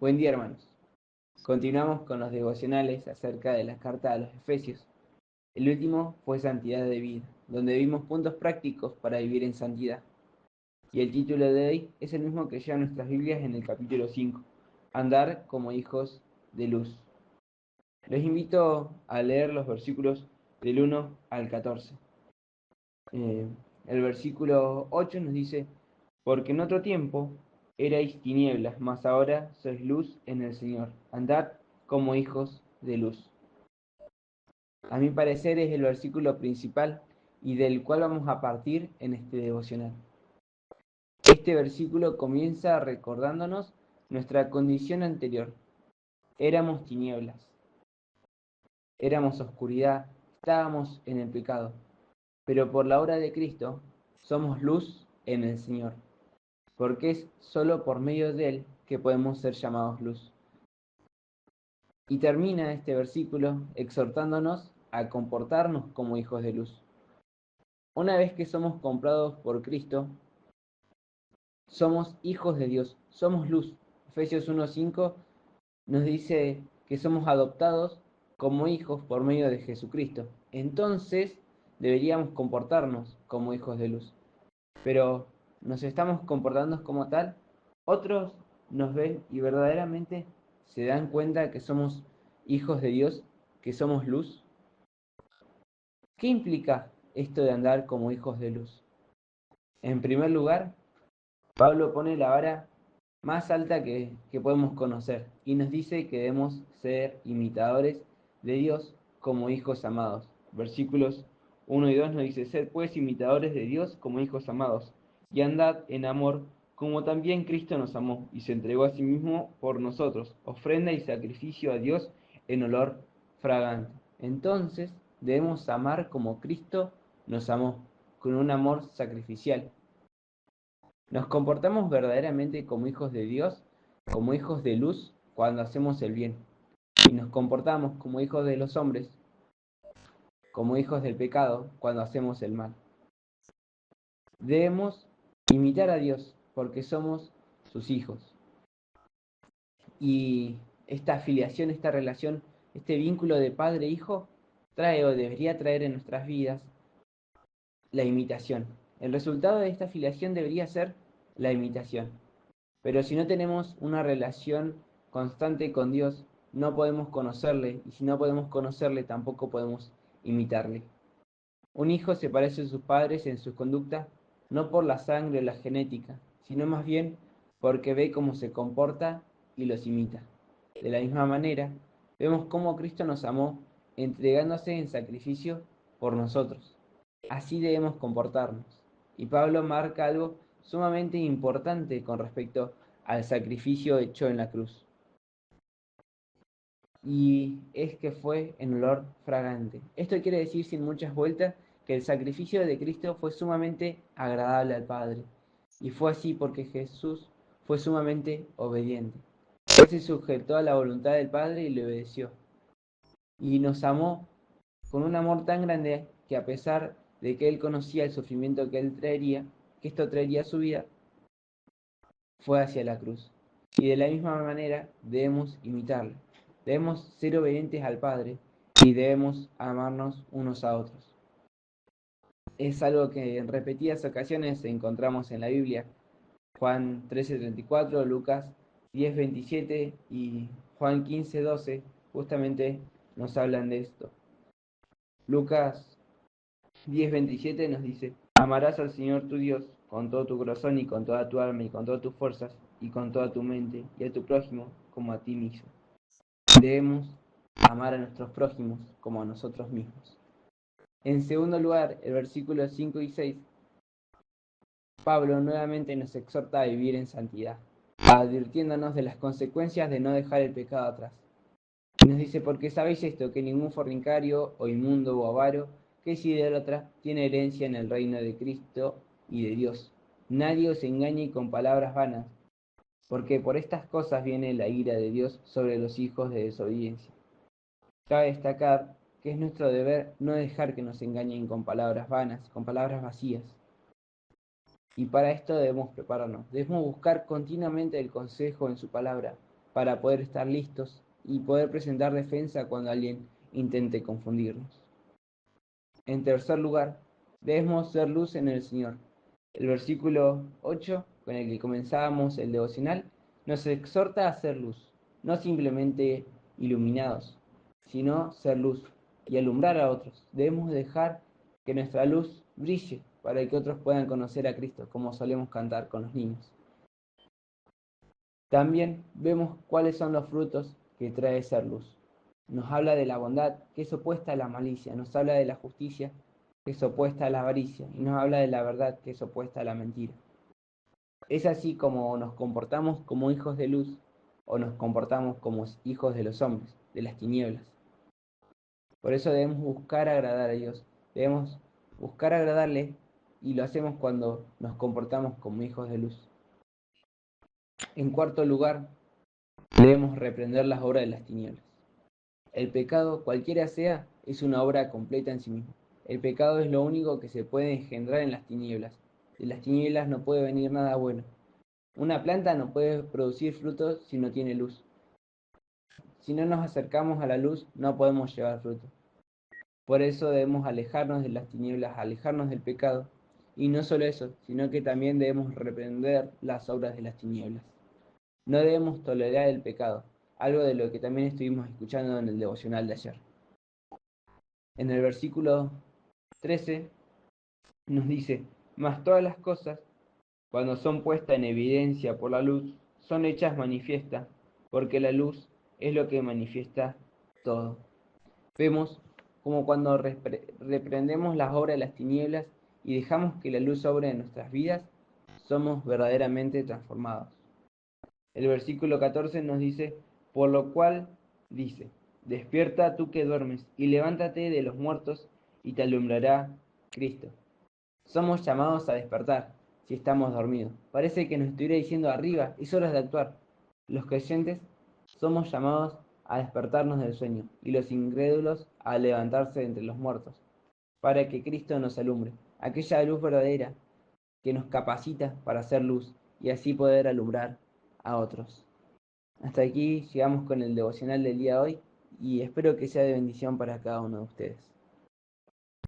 Buen día, hermanos. Continuamos con los devocionales acerca de la carta a los Efesios. El último fue Santidad de Vida, donde vimos puntos prácticos para vivir en santidad. Y el título de hoy es el mismo que lleva nuestras Biblias en el capítulo 5, Andar como hijos de luz. Les invito a leer los versículos del 1 al 14. El versículo 8 nos dice: porque en otro tiempo erais tinieblas, mas ahora sois luz en el Señor. Andad como hijos de luz. A mi parecer es el versículo principal y del cual vamos a partir en este devocional. Este versículo comienza recordándonos nuestra condición anterior. Éramos tinieblas, éramos oscuridad, estábamos en el pecado, pero por la obra de Cristo somos luz en el Señor, porque es solo por medio de Él que podemos ser llamados luz. Y termina este versículo exhortándonos a comportarnos como hijos de luz. Una vez que somos comprados por Cristo, somos hijos de Dios, somos luz. Efesios 1:5 nos dice que somos adoptados como hijos por medio de Jesucristo. Entonces deberíamos comportarnos como hijos de luz. Pero ¿nos estamos comportando como tal? Otros nos ven y verdaderamente se dan cuenta que somos hijos de Dios, que somos luz. ¿Qué implica esto de andar como hijos de luz? En primer lugar, Pablo pone la vara más alta que podemos conocer y nos dice que debemos ser imitadores de Dios como hijos amados. Versículos 1 y 2 nos dice: sed pues imitadores de Dios como hijos amados, y andad en amor, como también Cristo nos amó, y se entregó a sí mismo por nosotros, ofrenda y sacrificio a Dios en olor fragante. Entonces debemos amar como Cristo nos amó, con un amor sacrificial. Nos comportamos verdaderamente como hijos de Dios, como hijos de luz, cuando hacemos el bien. Y nos comportamos como hijos de los hombres, como hijos del pecado, cuando hacemos el mal. Debemos imitar a Dios, porque somos sus hijos. Y esta afiliación, esta relación, este vínculo de padre-hijo, trae o debería traer en nuestras vidas la imitación. El resultado de esta afiliación debería ser la imitación. Pero si no tenemos una relación constante con Dios, no podemos conocerle, y si no podemos conocerle, tampoco podemos imitarle. Un hijo se parece a sus padres en su conducta, no por la sangre o la genética, sino más bien porque ve cómo se comporta y los imita. De la misma manera, vemos cómo Cristo nos amó entregándose en sacrificio por nosotros. Así debemos comportarnos. Y Pablo marca algo sumamente importante con respecto al sacrificio hecho en la cruz. Y es que fue en olor fragante. Esto quiere decir, sin muchas vueltas, que el sacrificio de Cristo fue sumamente agradable al Padre. Y fue así porque Jesús fue sumamente obediente. Él se sujetó a la voluntad del Padre y le obedeció. Y nos amó con un amor tan grande que, a pesar de que Él conocía el sufrimiento que Él traería, que esto traería a su vida, fue hacia la cruz. Y de la misma manera debemos imitarle. Debemos ser obedientes al Padre y debemos amarnos unos a otros. Es algo que en repetidas ocasiones encontramos en la Biblia. Juan 13:34, Lucas 10:27 y Juan 15:12 justamente nos hablan de esto. Lucas 10:27 nos dice: amarás al Señor tu Dios con todo tu corazón y con toda tu alma y con todas tus fuerzas y con toda tu mente, y a tu prójimo como a ti mismo. Debemos amar a nuestros prójimos como a nosotros mismos. En segundo lugar, el versículo 5 y 6, Pablo nuevamente nos exhorta a vivir en santidad, advirtiéndonos de las consecuencias de no dejar el pecado atrás. Y nos dice: porque sabéis esto, que ningún fornicario o inmundo o avaro que es idólatra tiene herencia en el reino de Cristo y de Dios. Nadie os engañe con palabras vanas, porque por estas cosas viene la ira de Dios sobre los hijos de desobediencia. Cabe destacar que es nuestro deber no dejar que nos engañen con palabras vanas, con palabras vacías. Y para esto debemos prepararnos, debemos buscar continuamente el consejo en su palabra, para poder estar listos y poder presentar defensa cuando alguien intente confundirnos. En tercer lugar, debemos ser luz en el Señor. El versículo 8, con el que comenzábamos el devocional, nos exhorta a ser luz, no simplemente iluminados, sino ser luz y alumbrar a otros. Debemos dejar que nuestra luz brille para que otros puedan conocer a Cristo, como solemos cantar con los niños. También vemos cuáles son los frutos que trae ser luz. Nos habla de la bondad, que es opuesta a la malicia, nos habla de la justicia, que es opuesta a la avaricia, y nos habla de la verdad, que es opuesta a la mentira. Es así como nos comportamos como hijos de luz o nos comportamos como hijos de los hombres, de las tinieblas. Por eso debemos buscar agradar a Dios, debemos buscar agradarle y lo hacemos cuando nos comportamos como hijos de luz. En cuarto lugar, debemos reprender las obras de las tinieblas. El pecado, cualquiera sea, es una obra completa en sí mismo. El pecado es lo único que se puede engendrar en las tinieblas. De las tinieblas no puede venir nada bueno. Una planta no puede producir frutos si no tiene luz. Si no nos acercamos a la luz, no podemos llevar fruto. Por eso debemos alejarnos de las tinieblas, alejarnos del pecado. Y no solo eso, sino que también debemos reprender las obras de las tinieblas. No debemos tolerar el pecado, algo de lo que también estuvimos escuchando en el devocional de ayer. En el versículo 13 nos dice, mas todas las cosas, cuando son puestas en evidencia por la luz, son hechas manifiestas, porque la luz es lo que manifiesta todo. Vemos como cuando reprendemos las obras de las tinieblas y dejamos que la luz obre en nuestras vidas, somos verdaderamente transformados. El versículo 14 nos dice, por lo cual dice, despierta tú que duermes y levántate de los muertos y te alumbrará Cristo. Somos llamados a despertar si estamos dormidos. Parece que nos estuviera diciendo arriba, es hora de actuar. Los creyentes somos llamados a despertarnos del sueño y los incrédulos a levantarse de entre los muertos, para que Cristo nos alumbre, aquella luz verdadera que nos capacita para hacer luz y así poder alumbrar a otros. Hasta aquí llegamos con el devocional del día de hoy y espero que sea de bendición para cada uno de ustedes.